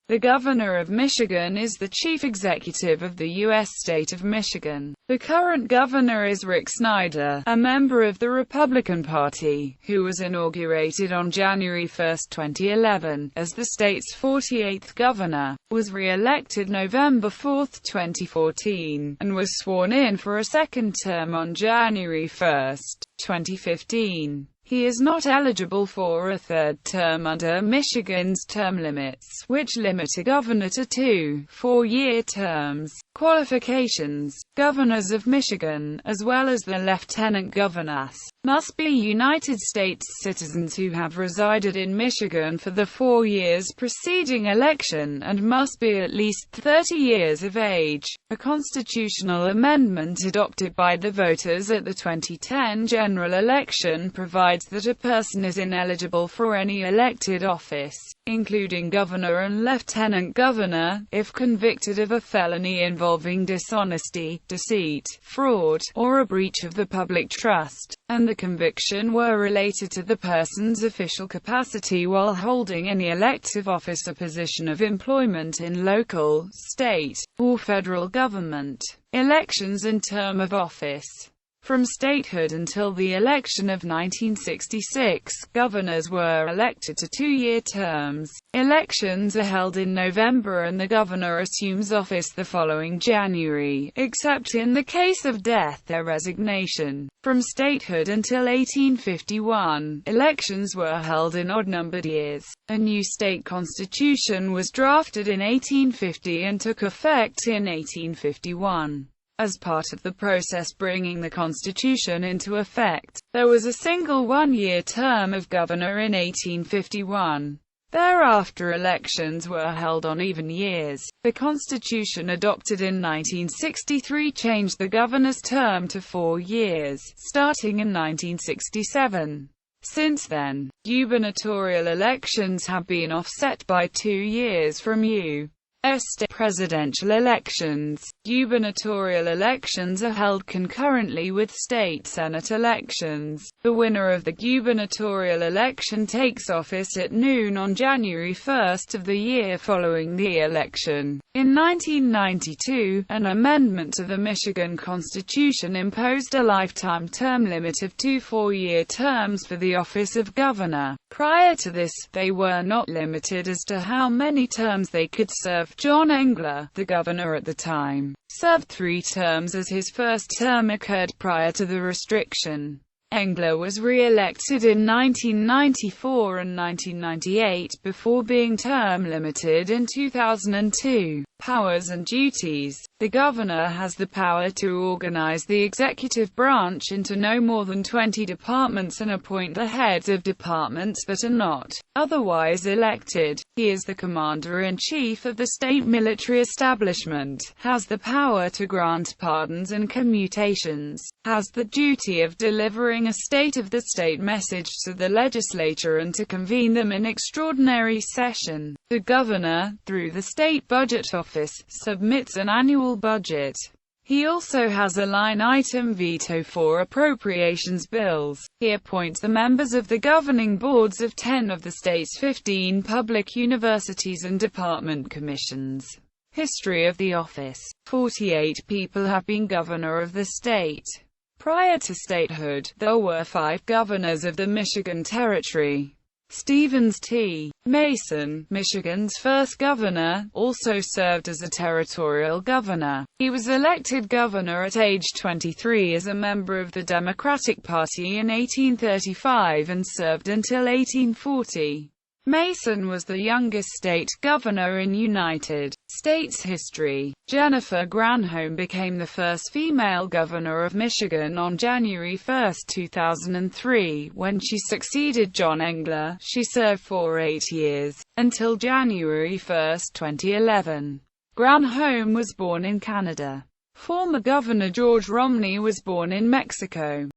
The Governor of Michigan is the chief executive of the U.S. state of Michigan. The current governor is Rick Snyder, a member of the Republican Party, who was inaugurated on January 1, 2011, as the state's 48th governor, was re-elected November 4, 2014, and was sworn in for a second term on January 1, 2015. He is not eligible for a third term under Michigan's term limits, which limit a governor to 2 4-year terms. Qualifications: governors of Michigan, as well as the lieutenant governors, must be United States citizens who have resided in Michigan for the 4 years preceding election and must be at least 30 years of age. A constitutional amendment adopted by the voters at the 2010 general election provides that a person is ineligible for any elected office, including governor and lieutenant governor, if convicted of a felony involving dishonesty, deceit, fraud, or a breach of the public trust, and the conviction were related to the person's official capacity while holding any elective office or position of employment in local, state, or federal government. Elections and term of office. From statehood until the election of 1966, governors were elected to 2-year terms. Elections are held in November and the governor assumes office the following January, except in the case of death or resignation. From statehood until 1851, elections were held in odd-numbered years. A new state constitution was drafted in 1850 and took effect in 1851. As part of the process bringing the Constitution into effect, there was a single 1-year term of governor in 1851. Thereafter elections were held on even years. The Constitution adopted in 1963 changed the governor's term to 4 years, starting in 1967. Since then, gubernatorial elections have been offset by 2 years from U.S. presidential elections. Gubernatorial elections are held concurrently with state senate elections. The winner of the gubernatorial election takes office at noon on January 1 of the year following the election. In 1992, an amendment to the Michigan Constitution imposed a lifetime term limit of 2 4-year terms for the office of governor. Prior to this, they were not limited as to how many terms they could serve. John Engler, the governor at the time, served 3 terms as his first term occurred prior to the restriction. Engler was re-elected in 1994 and 1998 before being term-limited in 2002. Powers and duties. The governor has the power to organize the executive branch into no more than 20 departments and appoint the heads of departments that are not otherwise elected. He is the commander-in-chief of the state military establishment, has the power to grant pardons and commutations, has the duty of delivering a state of the state message to the legislature and to convene them in extraordinary session. The governor, through the state budget office, submits an annual budget. He also has a line-item veto for appropriations bills. He appoints the members of the governing boards of 10 of the state's 15 public universities and department commissions. History of the office. 48 people have been governor of the state. Prior to statehood, there were 5 governors of the Michigan Territory. Stevens T. Mason, Michigan's first governor, also served as a territorial governor. He was elected governor at age 23 as a member of the Democratic Party in 1835 and served until 1840. Mason was the youngest state governor in United States history. Jennifer Granholm became the first female governor of Michigan on January 1, 2003, when she succeeded John Engler. She served for 8 years, until January 1, 2011. Granholm was born in Canada. Former Governor George Romney was born in Mexico.